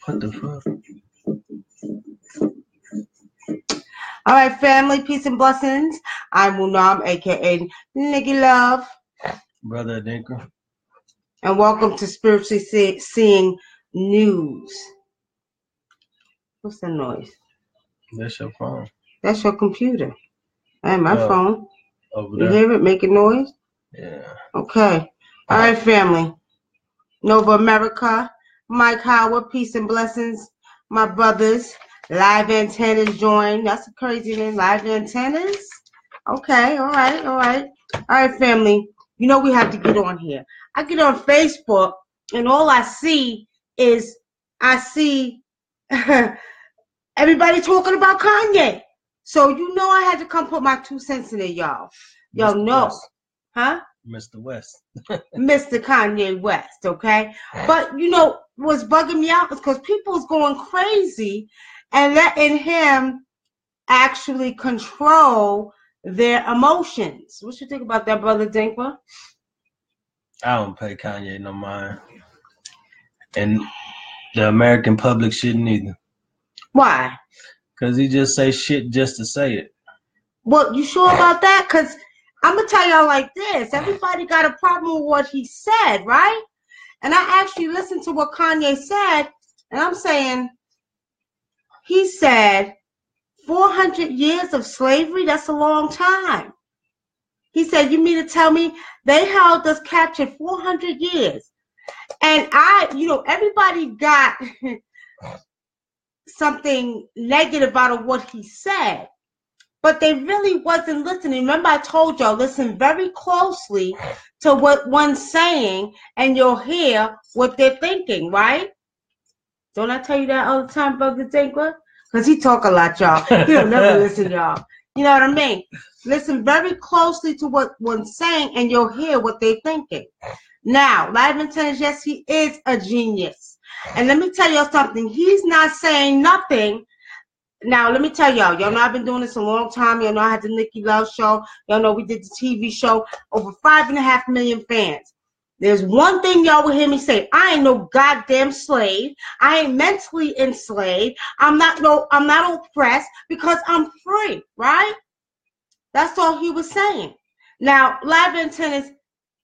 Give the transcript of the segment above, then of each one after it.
What the fuck? All right, family, peace and blessings. I'm WUNAM, aka Nicky Love. Brother ADINKRA. And welcome to Spiritually Seeing News. What's the noise? That's your phone. That's your computer. And my phone. Over there. You hear it making noise? Yeah. Okay. All right, family. Nova America, Mike Howard, peace and blessings. My brothers, Live Antennas join. That's a crazy name, Live Antennas. Okay, all right. All right, family. You know we have to get on here. I get on Facebook, and all I see is everybody talking about Kanye. So you know I had to come put my 2 cents in it, y'all. Y'all know. West. Huh? Mr. West. Mr. Kanye West, okay? But, you know, what's bugging me out is because people's going crazy and letting him actually control their emotions. What you think about that, Brother ADINKRA? I don't pay Kanye no mind. And the American public shouldn't either. Why? Because he just say shit just to say it. Well, you sure about that? Because I'm going to tell y'all like this. Everybody got a problem with what he said, right? And I actually listened to what Kanye said, and I'm saying, he said 400 years of slavery, that's a long time. He said, you mean to tell me they held us captured 400 years? And everybody got something negative out of what he said. But they really wasn't listening. Remember, I told y'all, listen very closely to what one's saying, and you'll hear what they're thinking, right? Don't I tell you that all the time, Brother ADINKRA? Because he talk a lot, y'all. He don't never listen, y'all. You know what I mean? Listen very closely to what one's saying, and you'll hear what they're thinking. Now, Live Antennas, yes, he is a genius. And let me tell y'all something. He's not saying nothing. Now, let me tell y'all know I've been doing this a long time. Y'all know I had the Nicky Love show. Y'all know we did the TV show. Over 5.5 million fans. There's one thing y'all will hear me say. I ain't no goddamn slave. I ain't mentally enslaved. I'm not oppressed because I'm free, right? That's all he was saying. Now, Live Antennas,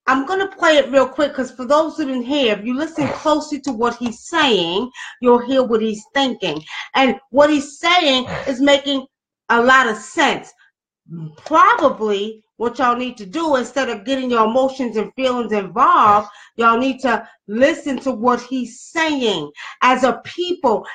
I'm going to play it real quick because for those who didn't hear, if you listen closely to what he's saying, you'll hear what he's thinking. And what he's saying is making a lot of sense. Probably what y'all need to do, instead of getting your emotions and feelings involved, y'all need to listen to what he's saying. As a people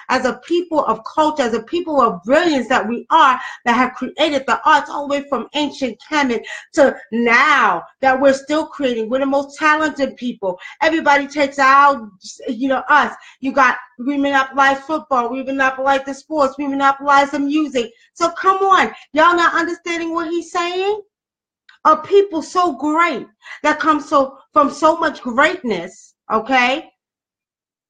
of culture, as a people of brilliance that we are, that have created the arts all the way from ancient Kemet to now that we're still creating. We're the most talented people. Everybody takes out, us. You got, we monopolize football, we monopolize the sports, we monopolize the music. So come on, y'all not understanding what he's saying? A people so great that come from so much greatness, okay?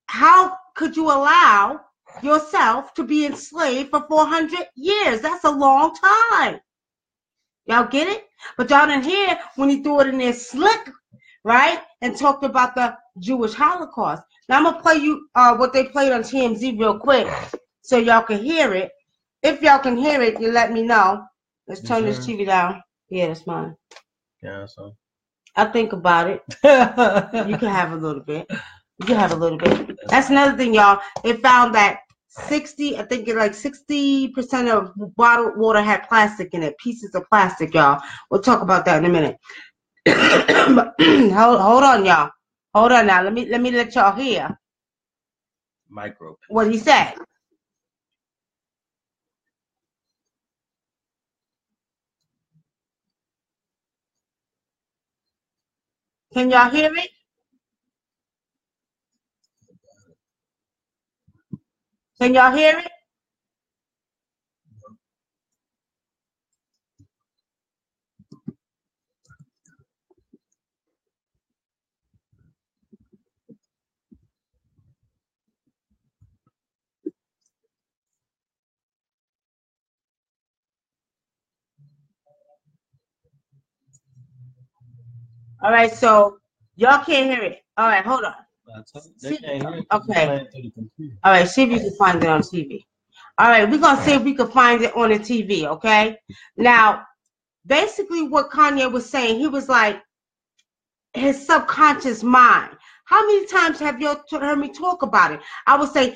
How could you allow yourself to be enslaved for 400 years? That's a long time. Y'all get it? But y'all didn't hear when he threw it in there slick, right? And talked about the Jewish Holocaust. Now I'm gonna play you what they played on TMZ real quick so y'all can hear it. If y'all can hear it, you let me know. Let's turn this TV down. Yeah, that's mine. Yeah, so I'll think about it. You can have a little bit. You can have a little bit. That's another thing, y'all. They found that 60% of bottled water had plastic in it, pieces of plastic, y'all. We'll talk about that in a minute. hold on, y'all. Hold on now. Let me let y'all hear what he said. Can y'all hear it? Can y'all hear it? All right, so y'all can't hear it. All right, hold on. They can't hear it. Okay. Through the computer. All right, see if you can find it on TV. All right, we're going to see if we can find it on the TV, okay? Now, basically what Kanye was saying, he was like, his subconscious mind. How many times have you heard me talk about it? I would say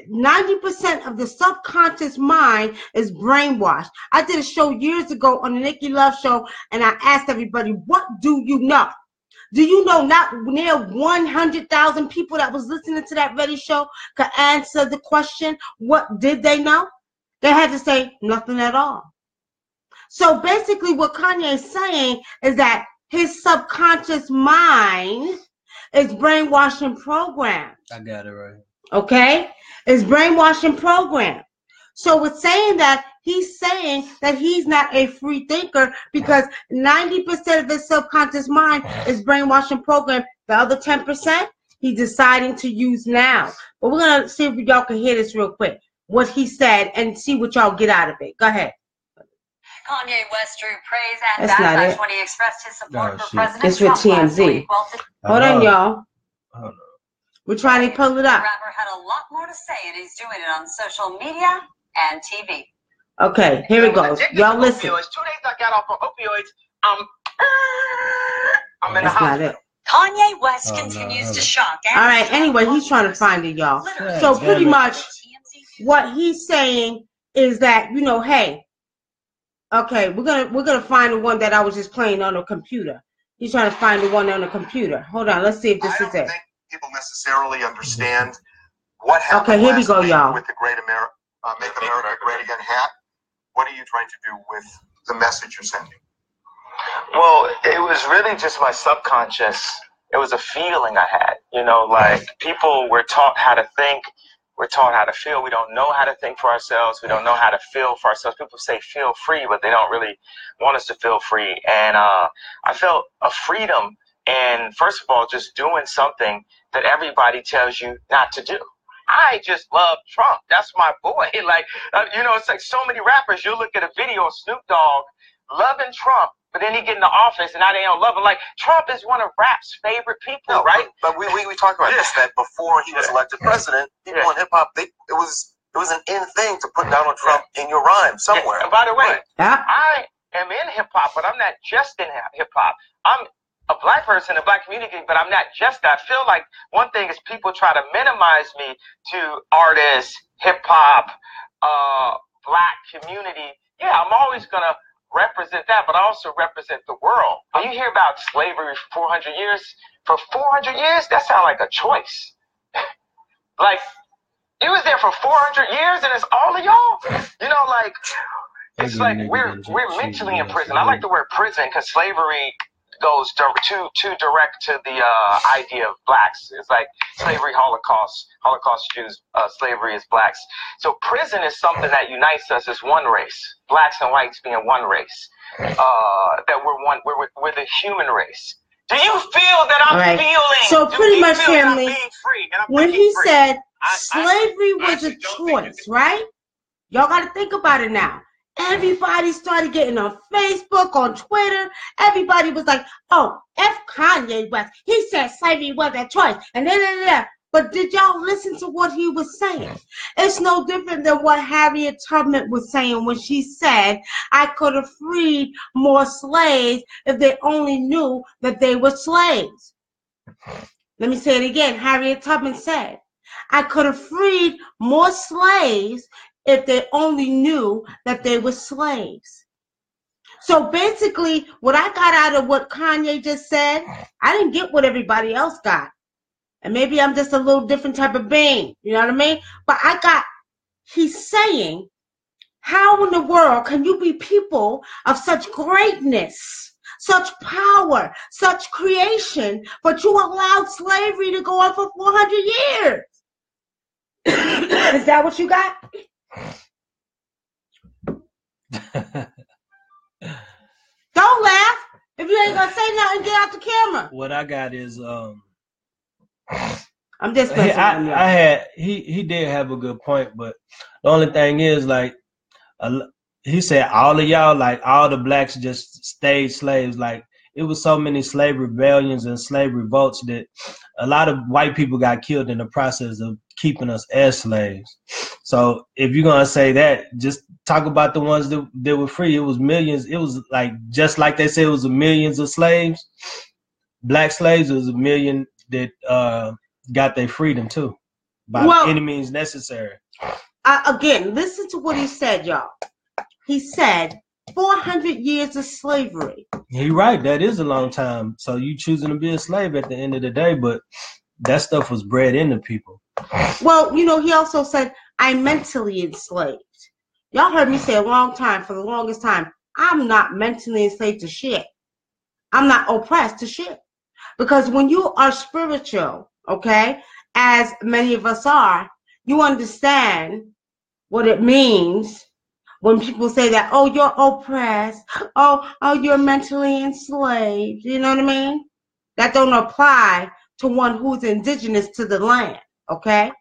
90% of the subconscious mind is brainwashed. I did a show years ago on the Nicky Love Show, and I asked everybody, what do you know? Do you know not near 100,000 people that was listening to that radio show could answer the question, what did they know? They had to say nothing at all. So basically what Kanye is saying is that his subconscious mind is brainwashing program. I got it right. Okay? It's brainwashing program. So it's saying that he's saying that he's not a free thinker because 90% of his subconscious mind is brainwashing program. The other 10%, he's deciding to use now. But we're going to see if y'all can hear this real quick, what he said, and see what y'all get out of it. Go ahead. Kanye West drew praise and backlash when he expressed his support for President Trump. It's with TMZ. Hold on, y'all. We're trying to pull it up. The rapper had a lot more to say, and he's doing it on social media and TV. Okay, here it goes. Y'all listen. 2 days I got off of opioids. I'm in the That's not it. Kanye West continues to shock. All right, anyway, he's trying to find it, y'all. So pretty much what he's saying is that, you know, hey, okay, we're gonna find the one that I was just playing on the computer. He's trying to find the one on the computer. Hold on, let's see if this is it. I don't think people necessarily understand what happened. Okay, here we go, y'all. With the Great America, Make America Great Again hat. What are you trying to do with the message you're sending? Well, it was really just my subconscious. It was a feeling I had. You know, like people were taught how to think. We're taught how to feel. We don't know how to think for ourselves. We don't know how to feel for ourselves. People say feel free, but they don't really want us to feel free. And I felt a freedom in, first of all, just doing something that everybody tells you not to do. I just love Trump. That's my boy. Like, you know, it's like so many rappers. You look at a video of Snoop Dogg loving Trump, but then he get in the office and now they don't love him. Like, Trump is one of rap's favorite people, right? But we talked about this, that before he was elected president, people in hip hop, it was an in thing to put Donald Trump in your rhyme somewhere. And by the way, I am in hip hop, but I'm not just in hip hop. I'm a black person in the black community, but I'm not just that. I feel like one thing is people try to minimize me to artists, hip hop, black community. Yeah, I'm always gonna represent that, but I also represent the world. When you hear about slavery for 400 years, for 400 years, that sounds like a choice. Like, it was there for 400 years and it's all of y'all. You know, like, it's like we're mentally in prison. I like the word prison because slavery goes too direct to the idea of blacks. It's like slavery, Holocaust Jews, slavery is blacks. So prison is something that unites us as one race, blacks and whites being one race. That we're the human race. Do you feel that I'm feeling? So pretty much, family, when he said slavery was a choice, right? Y'all got to think about it now. Everybody started getting on Facebook, on Twitter. Everybody was like, oh, F Kanye West. He said slavery was a choice. And then. But did y'all listen to what he was saying? It's no different than what Harriet Tubman was saying when she said, I could have freed more slaves if they only knew that they were slaves. Let me say it again. Harriet Tubman said, I could have freed more slaves if they only knew that they were slaves. So basically, what I got out of what Kanye just said, I didn't get what everybody else got. And maybe I'm just a little different type of being, you know what I mean? But he's saying, how in the world can you be people of such greatness, such power, such creation, but you allowed slavery to go on for 400 years? Is that what you got? Don't laugh. If you ain't gonna say nothing, get out the camera. What I got is I'm just he did have a good point, but the only thing is, like, he said all of y'all, like all the blacks just stayed slaves. Like, it was so many slave rebellions and slave revolts that a lot of white people got killed in the process of keeping us as slaves. So if you're gonna say that, just talk about the ones that were free. It was millions. It was like, just like they said, it was millions of slaves, black slaves. It was a million that got their freedom too, by any means necessary. Again, listen to what he said, y'all. He said 400 years of slavery. You're right. That is a long time. So you choosing to be a slave at the end of the day, but that stuff was bred into people. Well, you know, he also said, I'm mentally enslaved. Y'all heard me say a long time, for the longest time, I'm not mentally enslaved to shit. I'm not oppressed to shit. Because when you are spiritual, okay, as many of us are, you understand what it means when people say that, oh, you're oppressed, oh, you're mentally enslaved. You know what I mean? That don't apply to one who's indigenous to the land, okay?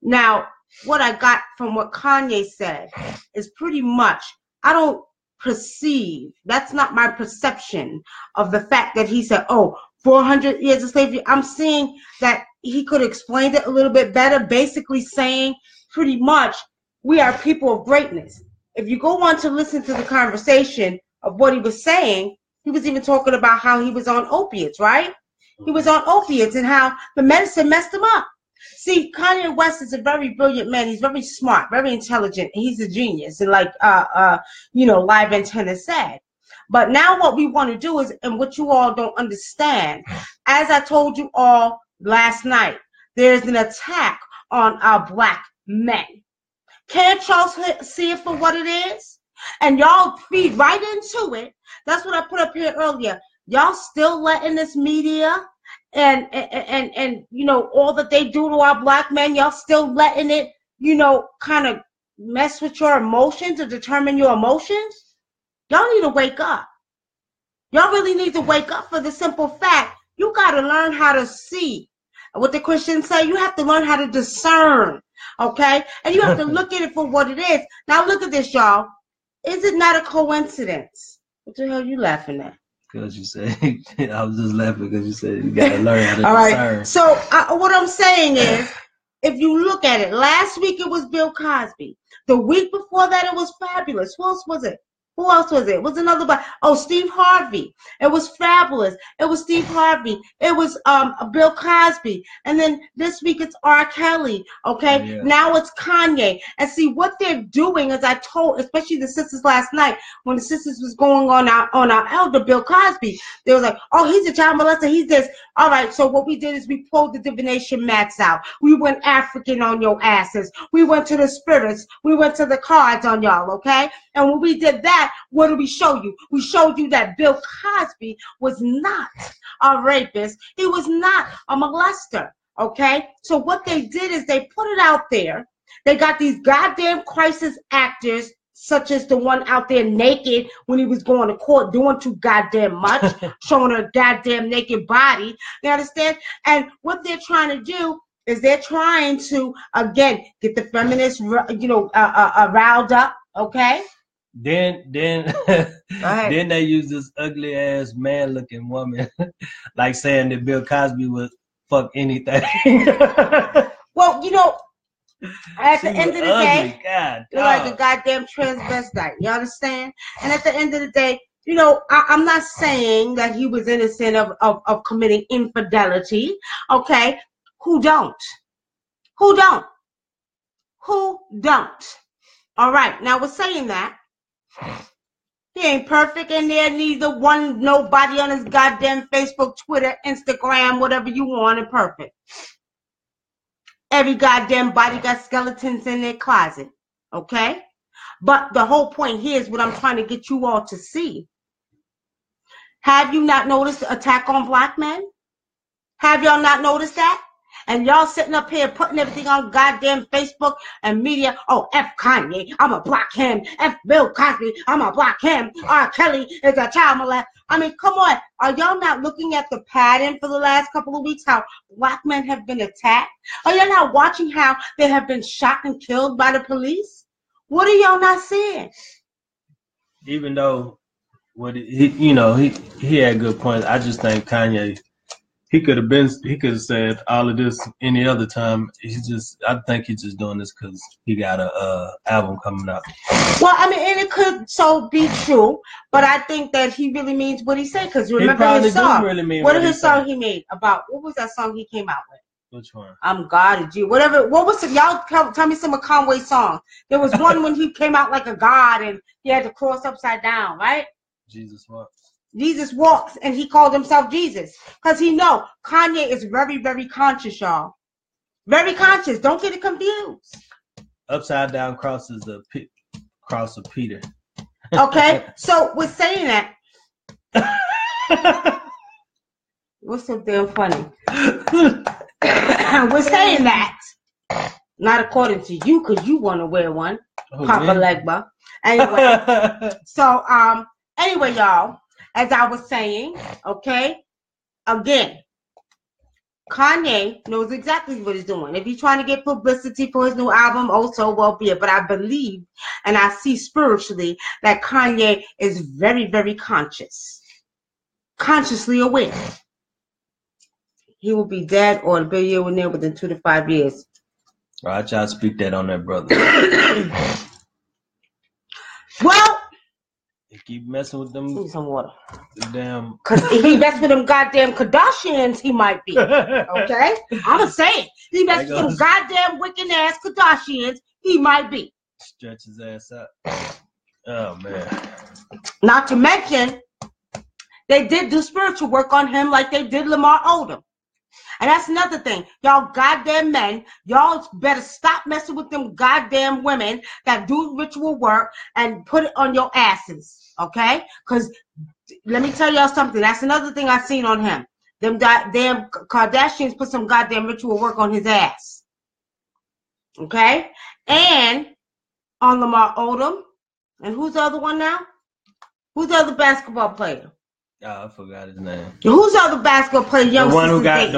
Now, what I got from what Kanye said is pretty much, I don't perceive, that's not my perception of the fact that he said, oh, 400 years of slavery. I'm seeing that he could explain it a little bit better, basically saying pretty much we are people of greatness. If you go on to listen to the conversation of what he was saying, he was even talking about how he was on opiates, right? He was on opiates and how the medicine messed him up. See, Kanye West is a very brilliant man. He's very smart, very intelligent. He's a genius. And like, you know, Live Antenna said. But now what we want to do is, and what you all don't understand, as I told you all last night, there's an attack on our black men. Can't y'all see it for what it is? And y'all feed right into it. That's what I put up here earlier. Y'all still letting this media and you know, all that they do to our black men, y'all still letting it, you know, kind of mess with your emotions or determine your emotions? Y'all need to wake up. Y'all really need to wake up for the simple fact, you got to learn how to see. What the Christians say, you have to learn how to discern, okay? And you have to look at it for what it is. Now look at this, y'all. Is it not a coincidence? What the hell are you laughing at? Because you said, I was just laughing because you said you got to learn how to All discern. right. So what I'm saying is, if you look at it, last week it was Bill Cosby. The week before that it was Fabulous. Who else was it? Who else was it? It was another one. Oh, Steve Harvey. It was Fabulous. It was Steve Harvey. It was Bill Cosby. And then this week it's R. Kelly. Okay. Yeah. Now it's Kanye. And see what they're doing, as I told, especially the sisters last night, when the sisters was going on our elder Bill Cosby, they were like, oh, he's a child molester. He's this. All right. So what we did is we pulled the divination mats out. We went African on your asses. We went to the spirits. We went to the cards on y'all. Okay. And when we did that, what did we show you? We showed you that Bill Cosby was not a rapist. He was not a molester, okay? So what they did is they put it out there. They got these goddamn crisis actors, such as the one out there naked when he was going to court doing too goddamn much, showing a goddamn naked body. You understand? And what they're trying to do is they're trying to, again, get the feminists, you know, riled up, okay? Then they use this ugly ass man looking woman, like saying that Bill Cosby would fuck anything. Well, you know, at the end of the day, God, you're like a goddamn transvestite. You understand? And at the end of the day, you know, I'm not saying that he was innocent of committing infidelity. Okay, who don't? Who don't? Who don't? All right. Now we're saying that. He ain't perfect in there, neither one, nobody on his goddamn Facebook, Twitter, Instagram, whatever you want, and perfect. Every goddamn body got skeletons in their closet, okay? But the whole point here is what I'm trying to get you all to see. Have you not noticed the attack on black men? Have y'all not noticed that? And y'all sitting up here putting everything on goddamn Facebook and media. Oh, F Kanye, I'ma block him. F Bill Cosby, I'ma block him. R. Kelly is a child molester. I mean, come on. Are y'all not looking at the pattern for the last couple of weeks, how black men have been attacked? Are y'all not watching how they have been shot and killed by the police? What are y'all not seeing? Even though he had good points, I just think Kanye He could have said all of this any other time. I think he's just doing this because he got a album coming out. Well, I mean, and it could so be true, but I think that he really means what he said. Because remember his song. Really what his song he made about? What was that song he came out with? Which one? I'm God of you. Whatever. What was it? Y'all tell me some of Conway's songs. There was one when he came out like a god and he had to cross upside down, right? Jesus walks. Jesus walks, and he called himself Jesus because he know Kanye is very, very conscious, y'all. Very conscious. Don't get it confused. Upside down cross is the cross of Peter. Okay, so we're saying that. What's so damn funny? We're saying that. Not according to you, because you want to wear one, Papa Legba. Anyway, so anyway, y'all. As I was saying, okay, again, Kanye knows exactly what he's doing. If he's trying to get publicity for his new album, also well be it. But I believe and I see spiritually that Kanye is very, very conscious, consciously aware. He will be dead or a billionaire within 2 to 5 years. All right, y'all speak that on that brother. Well, you keep messing with them. Need some water. Damn. Because if he mess with them goddamn Kardashians, he might be. Okay? I'ma say it. He mess with them goddamn wicked ass Kardashians, he might be. Stretch his ass out. Oh man. Not to mention, they did do spiritual work on him like they did Lamar Odom. And that's another thing. Y'all goddamn men, y'all better stop messing with them goddamn women that do ritual work and put it on your asses. Okay? Because let me tell y'all something. That's another thing I seen on him. Them goddamn Kardashians put some goddamn ritual work on his ass. Okay? And on Lamar Odom. And who's the other one now? Who's the other basketball player? Oh, I forgot his name. Who's the other basketball player? The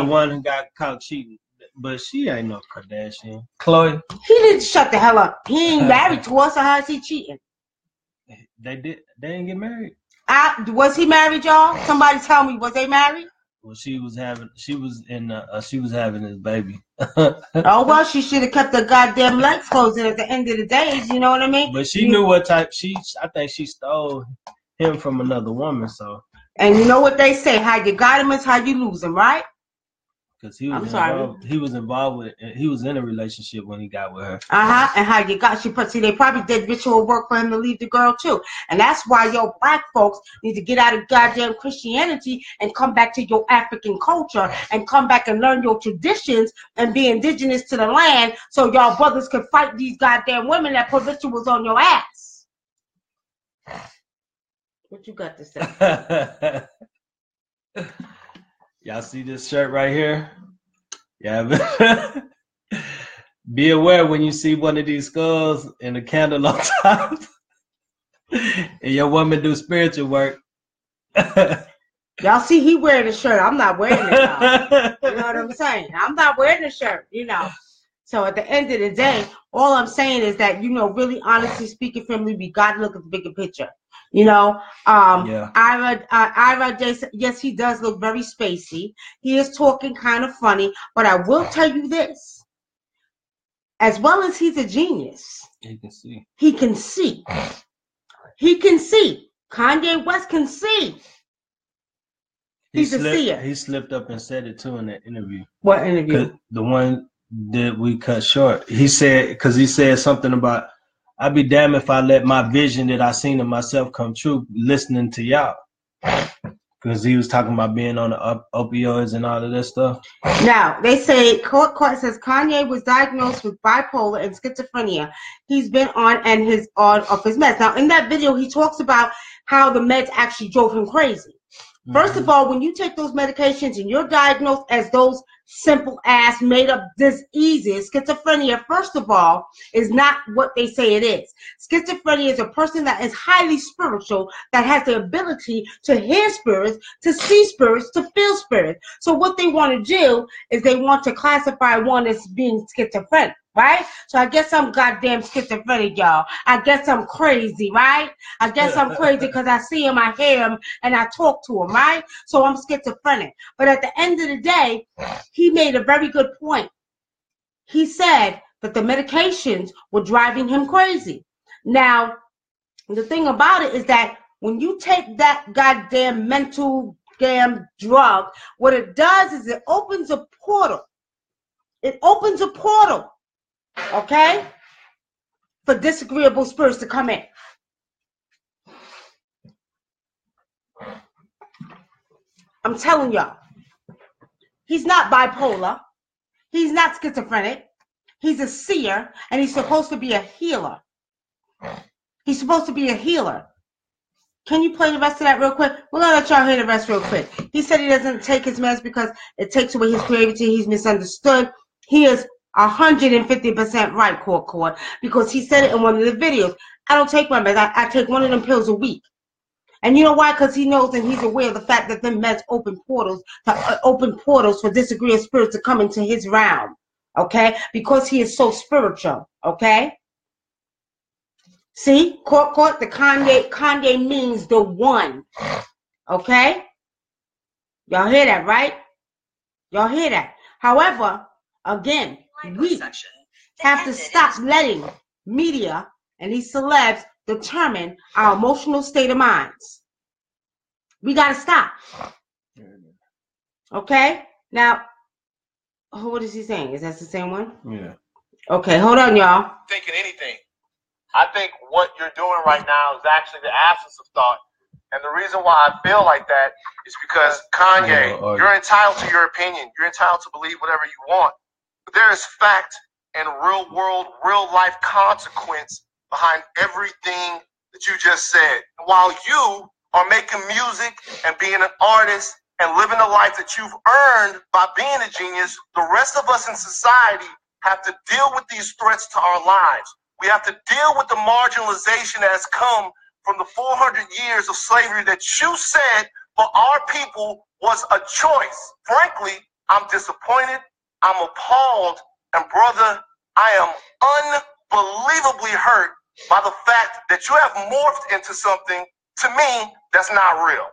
one who got caught cheating, but she ain't no Kardashian. Chloe. He didn't shut the hell up. He ain't married to us, so how is he cheating? They didn't get married. Was he married, y'all? Somebody tell me, was they married? Well, she was having his baby. Oh well, she should have kept the goddamn legs closed at the end of the day. You know what I mean? But she knew what type. I think she stole him from another woman. So. And you know what they say: how you got him is how you lose him, right? Because he was involved with it. He was in a relationship when he got with her. And how you got they probably did ritual work for him to leave the girl too. And that's why your black folks need to get out of goddamn Christianity and come back to your African culture and come back and learn your traditions and be indigenous to the land, so y'all brothers can fight these goddamn women that put rituals on your ass. What you got to say? Y'all see this shirt right here? Yeah. Be aware when you see one of these skulls and a candle on top and your woman do spiritual work. Y'all see he wearing the shirt. I'm not wearing it, y'all. You know what I'm saying? I'm not wearing the shirt, you know. So at the end of the day, all I'm saying is that, you know, really honestly speaking, family, we got to look at the bigger picture. You know, Ira, yes, he does look very spacey. He is talking kind of funny, but I will tell you this. As well as he's a genius, he can see. He can see. He can see. Kanye West can see. He's a seer. He slipped up and said it too in that interview. What interview? The one that we cut short. He said something about, I'd be damned if I let my vision that I seen of myself come true listening to y'all. Because he was talking about being on the opioids and all of that stuff. Now, they say, court says Kanye was diagnosed with bipolar and schizophrenia. He's been on his meds. Now, in that video, he talks about how the meds actually drove him crazy. First of all, when you take those medications and you're diagnosed as those simple ass made up diseases, schizophrenia, first of all, is not what they say it is. Schizophrenia is a person that is highly spiritual, that has the ability to hear spirits, to see spirits, to feel spirits. So what they want to do is they want to classify one as being schizophrenic. right? So I guess I'm goddamn schizophrenic, y'all. I guess I'm crazy, right? I guess I'm crazy because I see him, I hear him, and I talk to him, right? So I'm schizophrenic. But at the end of the day, he made a very good point. He said that the medications were driving him crazy. Now, the thing about it is that when you take that goddamn mental damn drug, what it does is it opens a portal. It opens a portal. Okay? For disagreeable spirits to come in. I'm telling y'all. He's not bipolar. He's not schizophrenic. He's a seer, and he's supposed to be a healer. He's supposed to be a healer. Can you play the rest of that real quick? We're going to let y'all hear the rest real quick. He said he doesn't take his meds because it takes away his creativity. He's misunderstood. He is 150% right, Court, because he said it in one of the videos. I don't take my meds. I take one of them pills a week. And you know why? Because he knows and he's aware of the fact that them meds open portals for disagreeable spirits to come into his realm. Okay? Because he is so spiritual. Okay? See? Court, the Kanye means the one. Okay? Y'all hear that, right? Y'all hear that. However, again, we have to stop letting media and these celebs determine our emotional state of minds. We got to stop. Okay? Now, what is he saying? Is that the same one? Yeah. Okay, hold on, y'all. Thinking anything. I think what you're doing right now is actually the absence of thought. And the reason why I feel like that is because Kanye, you're entitled to your opinion. You're entitled to believe whatever you want. But there is fact and real world, real life consequence behind everything that you just said. While you are making music and being an artist and living the life that you've earned by being a genius, the rest of us in society have to deal with these threats to our lives. We have to deal with the marginalization that has come from the 400 years of slavery that you said for our people was a choice. Frankly, I'm disappointed. I'm appalled. And brother, I am unbelievably hurt by the fact that you have morphed into something, to me, that's not real.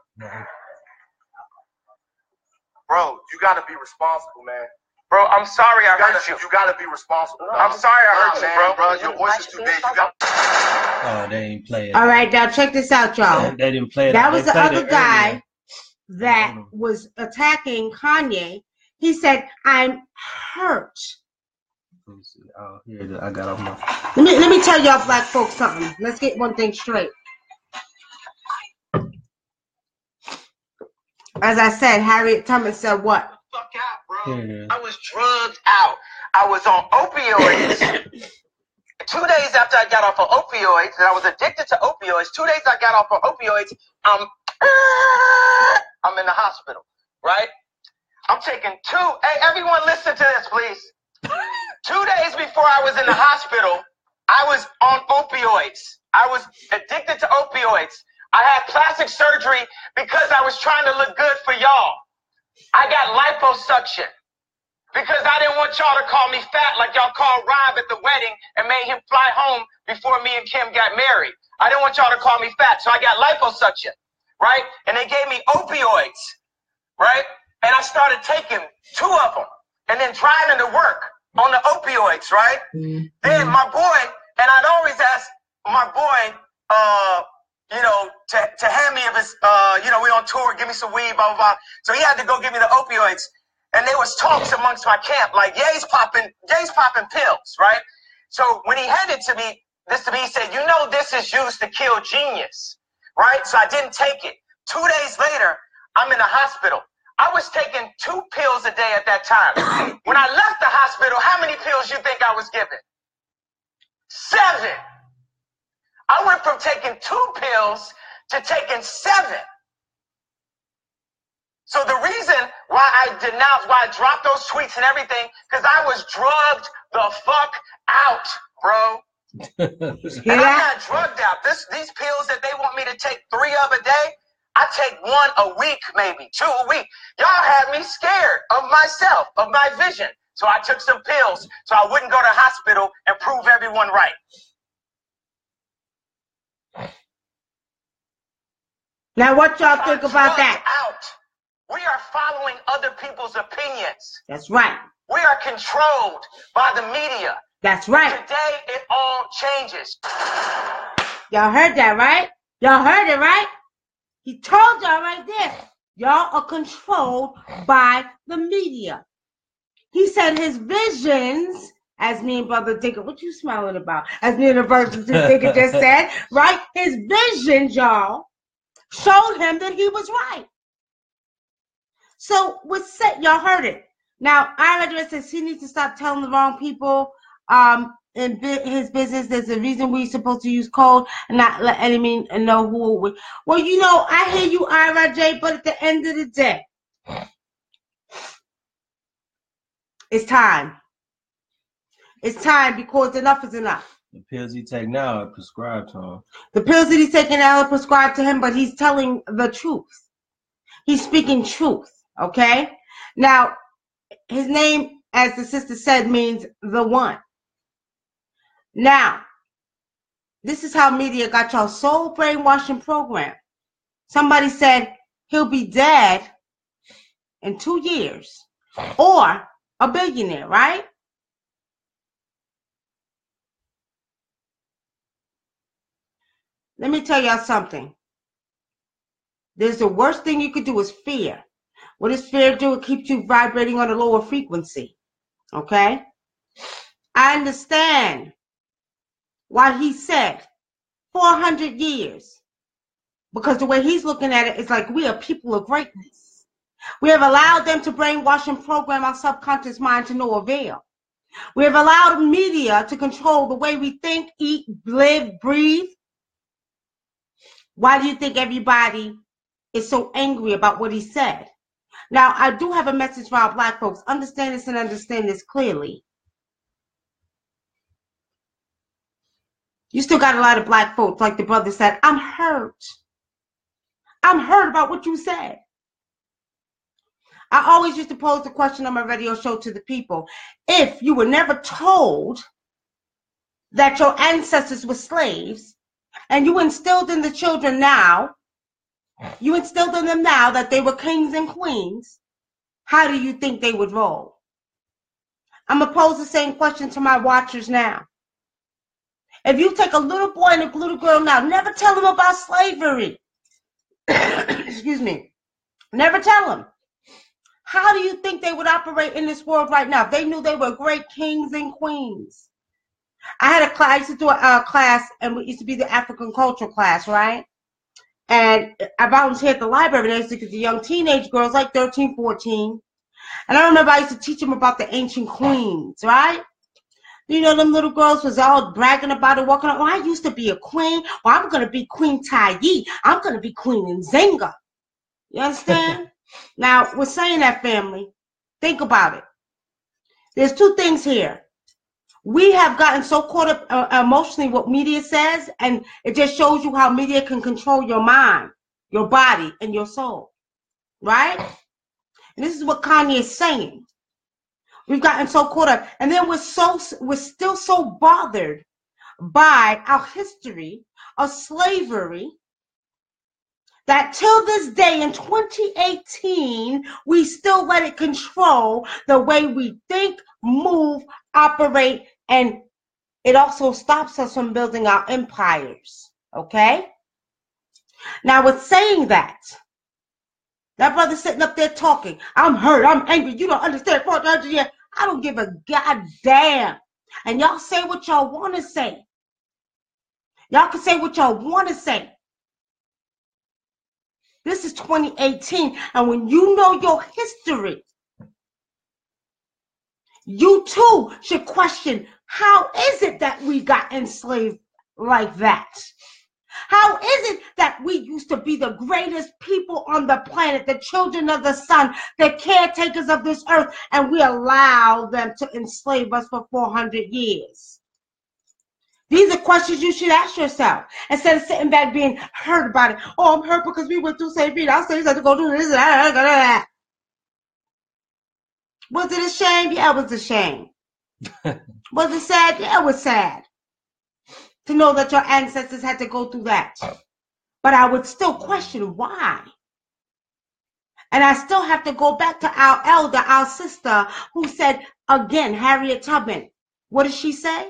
Bro, you got to be responsible, man. Bro, I'm sorry I hurt you. You got to be responsible. I'm sorry I hurt you, bro. Your voice is too big. You got. Oh, they ain't playing. All right, now check this out, y'all. They didn't play it. That was the other guy that was attacking Kanye. He said, "I'm hurt." Let me see. Oh, here it is. I got them. Let me tell y'all black folks something. Let's get one thing straight. As I said, Harriet Tubman said what? Fuck out, bro. I was drugged out. I was on opioids. 2 days after I got off of opioids, and I was addicted to opioids, 2 days I got off of opioids, I'm in the hospital, right? I'm taking hey, everyone listen to this, please. 2 days before I was in the hospital, I was on opioids. I was addicted to opioids. I had plastic surgery because I was trying to look good for y'all. I got liposuction because I didn't want y'all to call me fat like y'all called Rob at the wedding and made him fly home before me and Kim got married. I didn't want y'all to call me fat, so I got liposuction, right? And they gave me opioids, right? And I started taking 2 of them and then driving to work on the opioids, right? Then my boy, and I'd always ask my boy, to hand me if it's, we on tour, give me some weed, blah, blah, blah. So he had to go give me the opioids. And there was talks amongst my camp, like, Ye's popping pills, right? So when he handed this to me, he said, this is used to kill genius, right? So I didn't take it. 2 days later, I'm in the hospital. I was taking 2 pills a day at that time. When I left the hospital, how many pills you think I was given? 7. I went from taking 2 pills to taking 7. So the reason why I denounced, why I dropped those tweets and everything, because I was drugged the fuck out, bro. And I'm not drugged out. These pills that they want me to take 3 of a day, I take 1 a week, maybe 2 a week. Y'all had me scared of myself, of my vision. So I took some pills so I wouldn't go to hospital and prove everyone right. Now, what y'all think about that? We are following other people's opinions. That's right. We are controlled by the media. That's right. Today, it all changes. Y'all heard that, right? Y'all heard it, right? He told y'all right there. Y'all are controlled by the media. He said his visions, as me and Brother Dinker, what you smiling about? As me and the Virgin Dinker just said, right? His visions, y'all, showed him that he was right. So what's said, y'all heard it. Now, IRA says he needs to stop telling the wrong people in his business. There's a reason we're supposed to use code and not let enemy know who we. Well, you know, I hear you, IRA, but at the end of the day, it's time. It's time because enough is enough. The pills he take now are prescribed to him. The pills that he's taking now are prescribed to him, but he's telling the truth. He's speaking truth, okay? Now, his name, as the sister said, means the one. Now, this is how media got y'all so brainwashing programmed. Somebody said he'll be dead in 2 years or a billionaire, right? Let me tell y'all something. There's the worst thing you could do is fear. What does fear do? It keeps you vibrating on a lower frequency. Okay? I understand why he said 400 years. Because the way he's looking at it, it's like we are people of greatness. We have allowed them to brainwash and program our subconscious mind to no avail. We have allowed media to control the way we think, eat, live, breathe. Why do you think everybody is so angry about what he said? Now, I do have a message for our Black folks. Understand this and understand this clearly. You still got a lot of Black folks, like the brother said, I'm hurt. I'm hurt about what you said. I always used to pose the question on my radio show to the people. If you were never told that your ancestors were slaves, and you instilled in the children now, you instilled in them now that they were kings and queens, how do you think they would roll? I'm going to pose the same question to my watchers now. If you take a little boy and a little girl now, never tell them about slavery. Excuse me. Never tell them. How do you think they would operate in this world right now if they knew they were great kings and queens? I had a class, I used to do a class, and it used to be the African culture class, right? And I volunteered at the library, and I used to get the young teenage girls, like 13, 14. And I remember I used to teach them about the ancient queens, right? You know, them little girls was all bragging about it, walking on, oh, I used to be a queen. Well, I'm going to be Queen Tayi. I'm going to be Queen Nzinga. You understand? Now, we're saying that, family. Think about it. There's two things here. We have gotten so caught up emotionally what media says, and it just shows you how media can control your mind, your body, and your soul, right? And this is what Kanye is saying. We've gotten so caught up, and then we're still so bothered by our history of slavery that till this day in 2018, we still let it control the way we think, move, operate, and it also stops us from building our empires, okay? Now, with saying that brother sitting up there talking, I'm hurt, I'm angry, you don't understand, 400 years, I don't give a goddamn. And y'all say what y'all want to say. Y'all can say what y'all want to say. This is 2018, and when you know your history, you too should question, how is it that we got enslaved like that? How is it that we used to be the greatest people on the planet, the children of the sun, the caretakers of this earth, and we allow them to enslave us for 400 years? These are questions you should ask yourself instead of sitting back being hurt about it. Oh, I'm hurt because we went through slavery. Our slaves had to go through this. Was it a shame? Yeah, it was a shame. Was it sad? Yeah, it was sad to know that your ancestors had to go through that. But I would still question why. And I still have to go back to our elder, our sister, who said, again, Harriet Tubman, what did she say?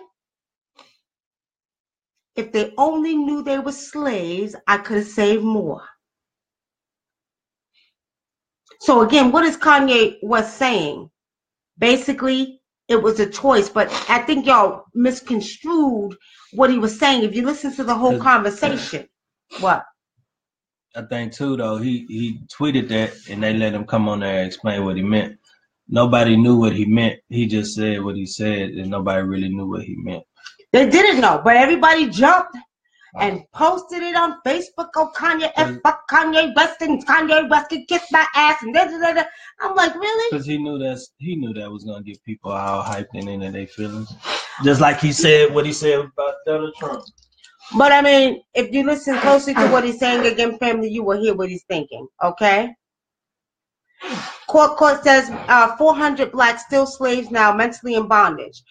If they only knew they were slaves, I could have saved more. So again, what is Kanye was saying? Basically, it was a choice, but I think y'all misconstrued what he was saying. If you listen to the whole conversation, what? I think too, though, he tweeted that and they let him come on there and explain what he meant. Nobody knew what he meant. He just said what he said, and nobody really knew what he meant. They didn't know, but everybody jumped and posted it on Facebook. Oh, Kanye, fuck Kanye West, and Kanye West can kiss my ass, and da-da-da-da. I'm like, really? Because he knew that was gonna get people all hyped and into their feelings. Just like he said what he said about Donald Trump. But I mean, if you listen closely to what he's saying again, family, you will hear what he's thinking. Okay. Court says 400 blacks still slaves now, mentally in bondage.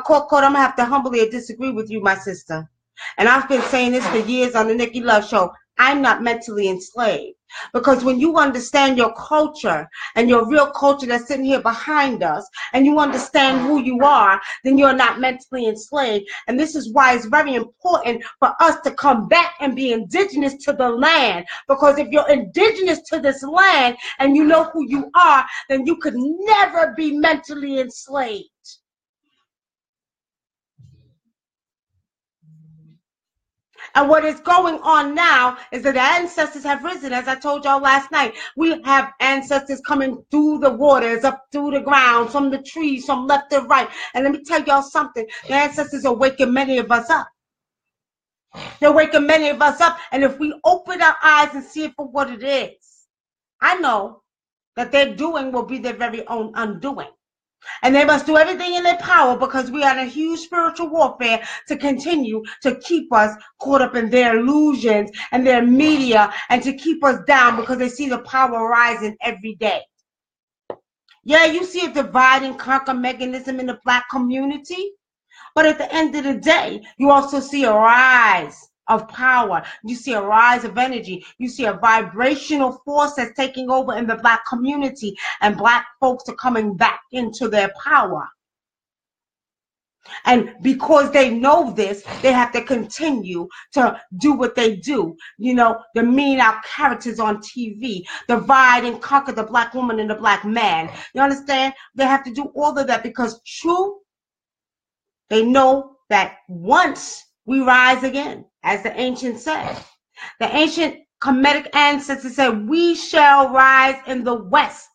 Court, I'm gonna have to humbly disagree with you, my sister. And I've been saying this for years on the Nicky Love Show. I'm not mentally enslaved. Because when you understand your culture and your real culture that's sitting here behind us, and you understand who you are, then you're not mentally enslaved. And this is why it's very important for us to come back and be indigenous to the land. Because if you're indigenous to this land and you know who you are, then you could never be mentally enslaved. And what is going on now is that the ancestors have risen. As I told y'all last night, we have ancestors coming through the waters, up through the ground, from the trees, from left to right. And let me tell y'all something. The ancestors are waking many of us up. They're waking many of us up. And if we open our eyes and see it for what it is, I know that their doing will be their very own undoing. And they must do everything in their power, because we are in a huge spiritual warfare to continue to keep us caught up in their illusions and their media, and to keep us down because they see the power rising every day. Yeah, you see a divide and conquer mechanism in the black community, but at the end of the day, you also see a rise of power. You see a rise of energy. You see a vibrational force that's taking over in the black community, and black folks are coming back into their power. And because they know this, they have to continue to do what they do. You know, demean our characters on TV, divide and conquer the black woman and the black man. You understand? They have to do all of that because true, they know that once we rise again, as the ancient said. The ancient Kemetic ancestors said, we shall rise in the West.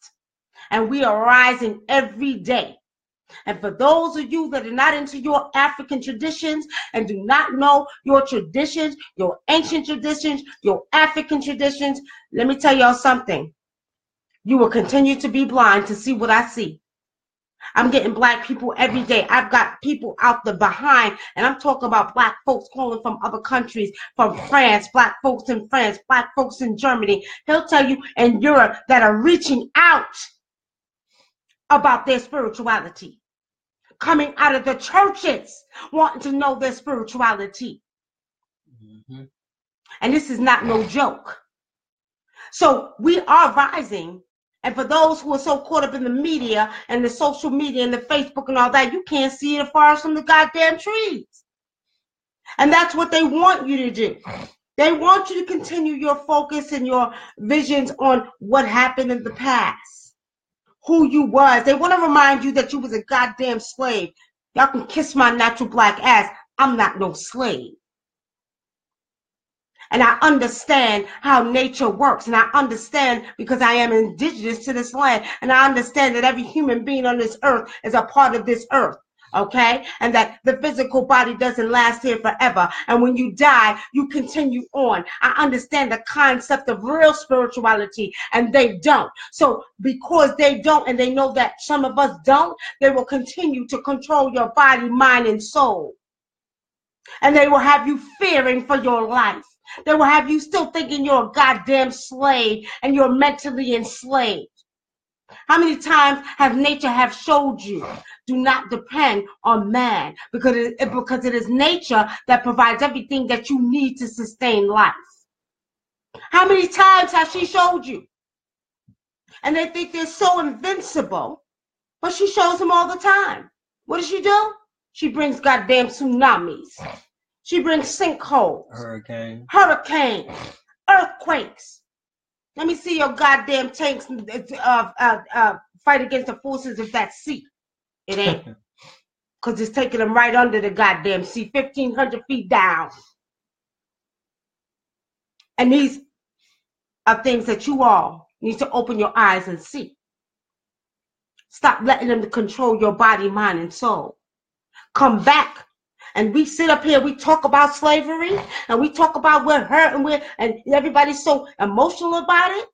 And we are rising every day. And for those of you that are not into your African traditions and do not know your traditions, your ancient traditions, your African traditions, let me tell y'all something. You will continue to be blind to see what I see. I'm getting black people every day. I've got people out the behind, and I'm talking about black folks calling from other countries, from France, black folks in France, black folks in Germany. He'll tell you in Europe that are reaching out about their spirituality, coming out of the churches, wanting to know their spirituality. Mm-hmm. And this is not no joke. So we are rising. And for those who are so caught up in the media and the social media and the Facebook and all that, you can't see the forest from the goddamn trees. And that's what they want you to do. They want you to continue your focus and your visions on what happened in the past, who you was. They want to remind you that you was a goddamn slave. Y'all can kiss my natural black ass. I'm not no slave. And I understand how nature works. And I understand because I am indigenous to this land. And I understand that every human being on this earth is a part of this earth. Okay? And that the physical body doesn't last here forever. And when you die, you continue on. I understand the concept of real spirituality, and they don't. So because they don't, and they know that some of us don't, they will continue to control your body, mind, and soul. And they will have you fearing for your life. They will have you still thinking you're a goddamn slave and you're mentally enslaved. How many times have nature have showed you? Do not depend on man, because it is nature that provides everything that you need to sustain life. How many times has she showed you? And they think they're so invincible, but she shows them all the time. What does she do? She brings goddamn tsunamis. She brings sinkholes, hurricanes, earthquakes. Let me see your goddamn tanks fight against the forces of that sea. It ain't. Because it's taking them right under the goddamn sea, 1,500 feet down. And these are things that you all need to open your eyes and see. Stop letting them control your body, mind, and soul. Come back. And we sit up here, we talk about slavery, and we talk about we're hurt, and everybody's so emotional about it.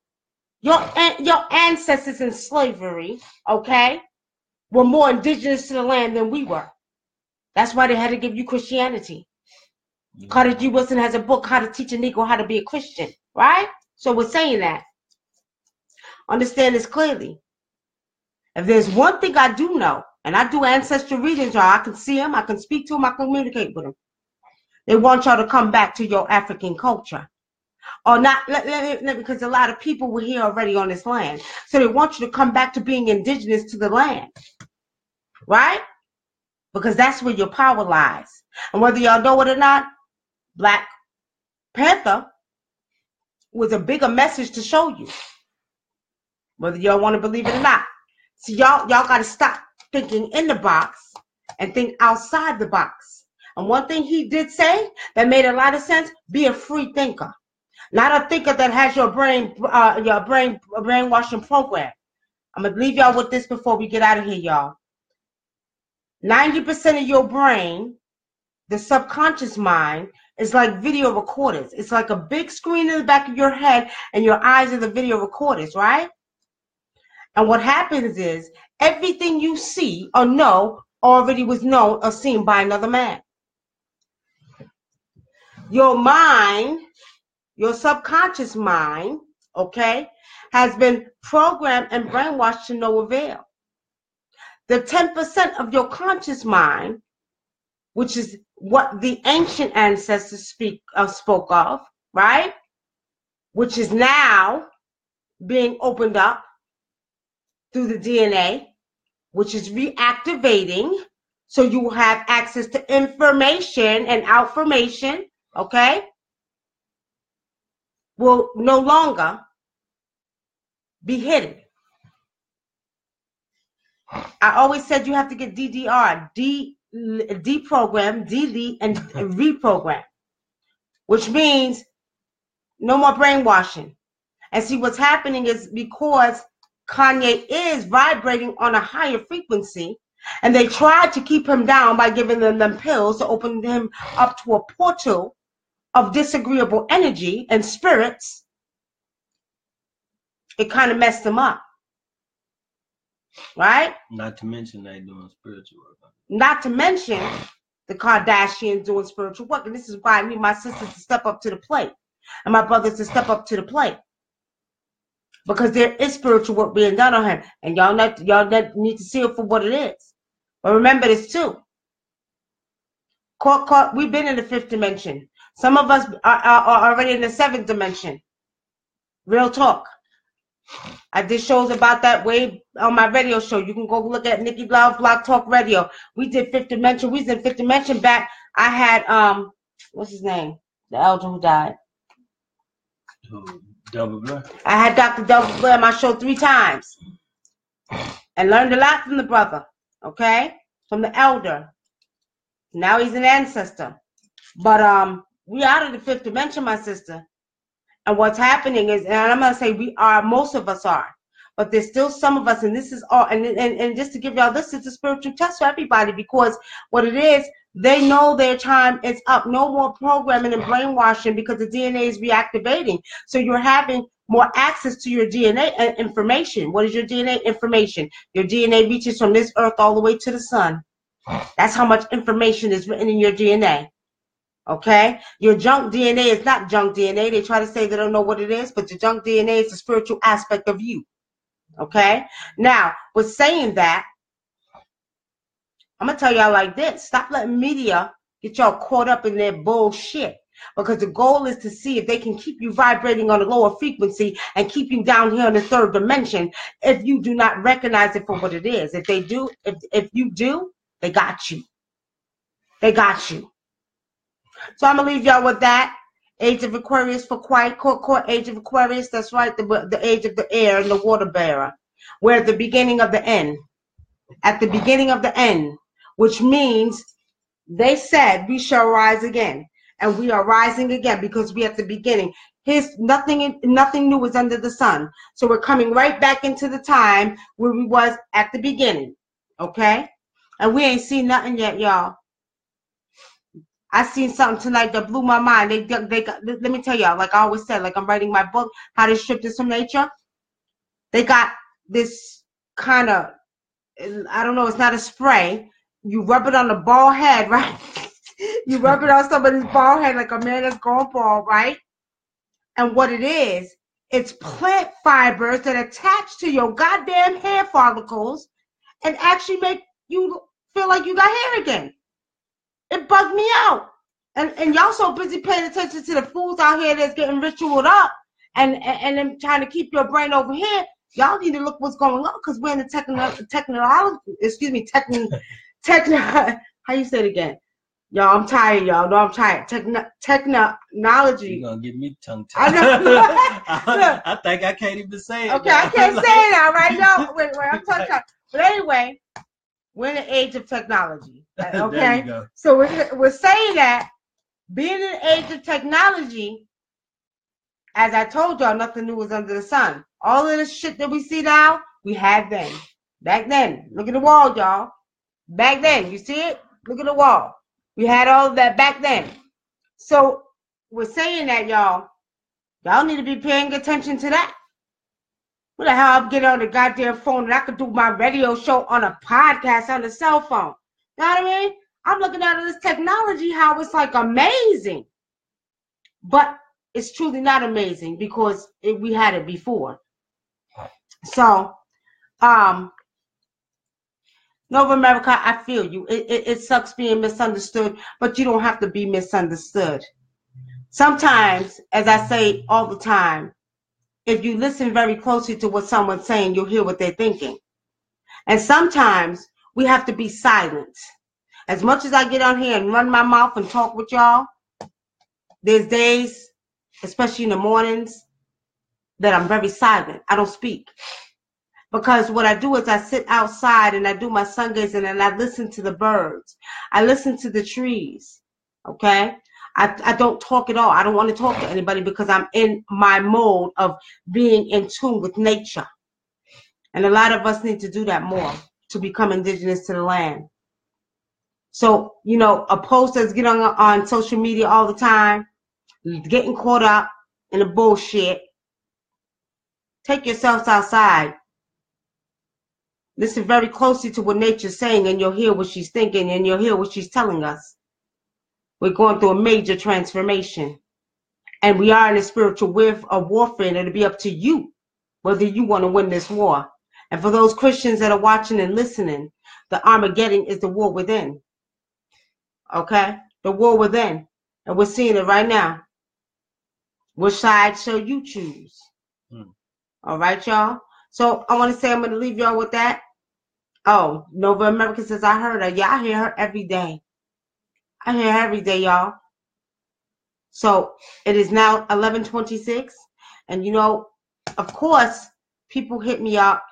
Your ancestors in slavery, okay, were more indigenous to the land than we were. That's why they had to give you Christianity. Carter G. Wilson has a book, How to Teach a Negro How to Be a Christian, right? So we're saying that. Understand this clearly. If there's one thing I do know, and I do ancestral readings, y'all, I can see them, I can speak to them, I can communicate with them. They want y'all to come back to your African culture. Or not, because a lot of people were here already on this land. So they want you to come back to being indigenous to the land. Right? Because that's where your power lies. And whether y'all know it or not, Black Panther was a bigger message to show you. Whether y'all want to believe it or not. So y'all got to stop thinking in the box and think outside the box. And one thing he did say that made a lot of sense, be a free thinker. Not a thinker that has your brainwashing program. I'm going to leave y'all with this before we get out of here, y'all. 90% of your brain, the subconscious mind, is like video recorders. It's like a big screen in the back of your head, and your eyes are the video recorders, right? And what happens is everything you see or know already was known or seen by another man. Your mind, your subconscious mind, okay, has been programmed and brainwashed to no avail. The 10% of your conscious mind, which is what the ancient ancestors spoke of, right? Which is now being opened up through the DNA, which is reactivating, so you will have access to information and outformation, okay? Will no longer be hidden. I always said you have to get DDR, deprogram, delete, and reprogram, which means no more brainwashing. And see, what's happening is because Kanye is vibrating on a higher frequency, and they tried to keep him down by giving them pills to open him up to a portal of disagreeable energy and spirits. It kind of messed him up. Right? Not to mention they doing spiritual work. Not to mention the Kardashians doing spiritual work. And this is why I need my sisters to step up to the plate and my brothers to step up to the plate. Because there is spiritual work being done on him. And y'all need to see it for what it is. But remember this too. We've been in the 5th dimension. Some of us are already in the 7th dimension. Real talk. I did shows about that way on my radio show. You can go look at Nicky Blog Talk Radio. We did 5th dimension. We was in 5th dimension back. I had what's his name? The elder who died. Double Blair. I had Dr. Double Blair on my show 3 times. And learned a lot from the brother. Okay? From the elder. Now he's an ancestor. But we out of the 5th dimension, my sister. And what's happening is, and I'm going to say we are, most of us are, but there's still some of us, and this is all, and just to give y'all, this is a spiritual test for everybody, because what it is, they know their time is up. No more programming and brainwashing, because the DNA is reactivating. So you're having more access to your DNA information. What is your DNA information? Your DNA reaches from this earth all the way to the sun. That's how much information is written in your DNA. Okay, your junk DNA is not junk DNA. They try to say they don't know what it is, but the junk DNA is the spiritual aspect of you. Okay? Now, with saying that, I'm going to tell y'all like this. Stop letting media get y'all caught up in their bullshit. Because the goal is to see if they can keep you vibrating on a lower frequency and keep you down here in the third dimension if you do not recognize it for what it is. If they do, if you do, they got you. They got you. So I'm going to leave y'all with that. Age of Aquarius for quiet court, age of Aquarius. That's right, the age of the air and the water bearer. We're at the beginning of the end. At the beginning of the end, which means they said we shall rise again. And we are rising again because we're at the beginning. Nothing new is under the sun. So we're coming right back into the time where we was at the beginning. Okay? And we ain't seen nothing yet, y'all. I seen something tonight that blew my mind. They got, let me tell y'all, like I always said, like I'm writing my book, How to Strip This from Nature. They got this kind of, I don't know, it's not a spray. You rub it on the bald head, right? You rub it on somebody's bald head like a man that's going bald, right? And what it is, it's plant fibers that attach to your goddamn hair follicles and actually make you feel like you got hair again. It bugged me out. And y'all so busy paying attention to the fools out here that's getting ritualed up and them trying to keep your brain over here. Y'all need to look what's going on because we're in the how you say it again? Y'all, I'm tired, y'all. No, I'm tired. Technology. You're going to get me tongue-tied. I know. I think I can't even say it. Okay, now. I can't say it now, right? No, wait, I'm tongue-tied. But anyway, we're in the age of technology. Okay? There you go. So we're saying that being in the age of technology, as I told y'all, nothing new is under the sun. All of this shit that we see now, we had then. Back then. Look at the wall, y'all. Back then. You see it? Look at the wall. We had all of that back then. So we're saying that, y'all need to be paying attention to that. What the hell? I'm getting on the goddamn phone and I could do my radio show on a podcast on the cell phone. You know what I mean? I'm looking at this technology, how it's like amazing. But it's truly not amazing because we had it before. So, Nova America, I feel you. It sucks being misunderstood, but you don't have to be misunderstood. Sometimes, as I say all the time, if you listen very closely to what someone's saying, you'll hear what they're thinking. And sometimes we have to be silent. As much as I get on here and run my mouth and talk with y'all, there's days, especially in the mornings, that I'm very silent. I don't speak. Because what I do is I sit outside and I do my sun gazing and I listen to the birds. I listen to the trees. Okay? I don't talk at all. I don't want to talk to anybody because I'm in my mode of being in tune with nature. And a lot of us need to do that more to become indigenous to the land. So, you know, a post that's getting on social media all the time, getting caught up in the bullshit. Take yourselves outside. Listen very closely to what nature's saying and you'll hear what she's thinking and you'll hear what she's telling us. We're going through a major transformation. And we are in a spiritual warfare and it'll be up to you whether you want to win this war. And for those Christians that are watching and listening, the Armageddon is the war within. Okay? The war within. And we're seeing it right now. Which side shall you choose? All right, y'all? So I want to say I'm going to leave y'all with that. Oh, Nova America says I heard her. Yeah, I hear her every day. I hear her every day, y'all. So it is now 11:26. And, you know, of course, people hit me up.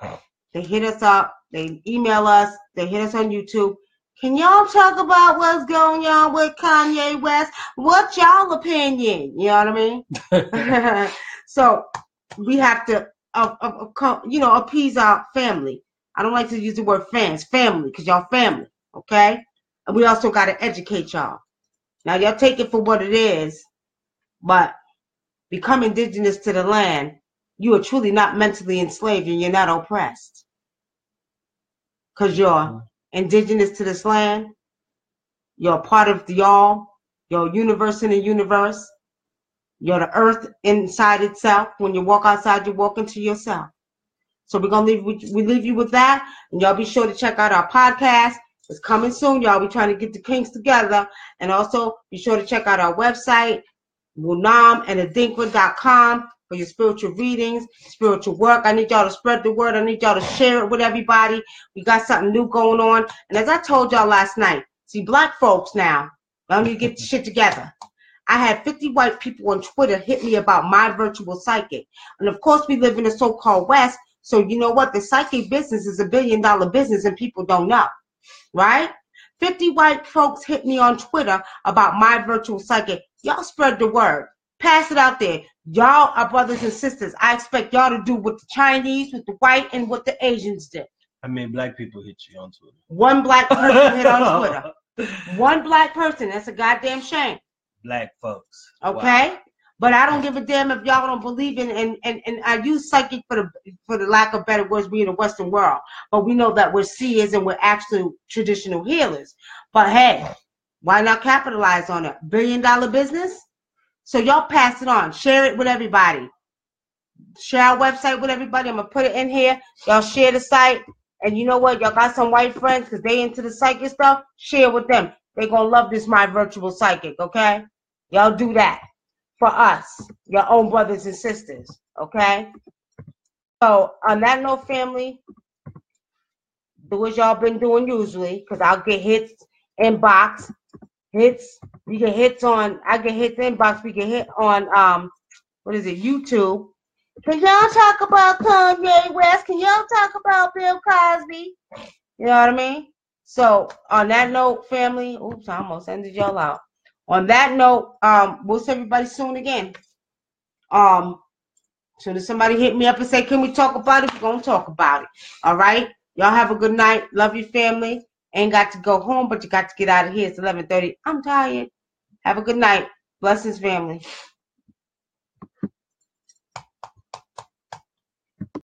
They hit us up. They email us. They hit us on YouTube. Can y'all talk about what's going on with Kanye West? What's y'all opinion? You know what I mean? So we have to, you know, appease our family. I don't like to use the word fans. Family, because y'all family, okay? And we also got to educate y'all. Now, y'all take it for what it is, but become indigenous to the land. You are truly not mentally enslaved and you're not oppressed. Because you're indigenous to this land. You're a part of the all. You're a universe in the universe. You're the earth inside itself. When you walk outside, you walk into yourself. So we're gonna leave you with that, and y'all be sure to check out our podcast. It's coming soon, y'all. We're trying to get the Kings together, and also be sure to check out our website, WUNAM and ADINKRA.com, for your spiritual readings, spiritual work. I need y'all to spread the word. I need y'all to share it with everybody. We got something new going on. And as I told y'all last night, see, black folks now, y'all need to get the shit together. I had 50 white people on Twitter hit me about my virtual psychic. And of course, we live in the so-called West. So you know what? The psychic business is $1 billion business and people don't know, right? 50 white folks hit me on Twitter about my virtual psychic. Y'all spread the word. Pass it out there. Y'all are brothers and sisters. I expect y'all to do what the Chinese, with the white, and what the Asians did. I mean, black people hit you on Twitter. One black person hit on Twitter. One black person. That's a goddamn shame. Black folks. Okay? Wow. But I don't give a damn if y'all don't believe in, and I use psychic for the lack of better words, we in the Western world. But we know that we're seers and we're actually traditional healers. But hey, why not capitalize on it? $1 billion business? So y'all pass it on. Share it with everybody. Share our website with everybody. I'm going to put it in here. Y'all share the site. And you know what? Y'all got some white friends because they into the psychic stuff. Share with them. They're going to love this My Virtual Psychic, okay? Y'all do that for us, your own brothers and sisters, okay? So on that note, family, do what y'all been doing usually, because I'll get hits inbox. Hits, we get hits on, I get hits inbox, we get hit on, what is it, YouTube. Can y'all talk about Kanye West? Can y'all talk about Bill Cosby? You know what I mean? So, on that note, family, oops, I almost ended y'all out. On that note, we'll see everybody soon again. Soon as somebody hit me up and say, can we talk about it? We're going to talk about it. All right? Y'all have a good night. Love your family. Ain't got to go home, but you got to get out of here. It's 11:30. I'm tired. Have a good night. Blessings, family.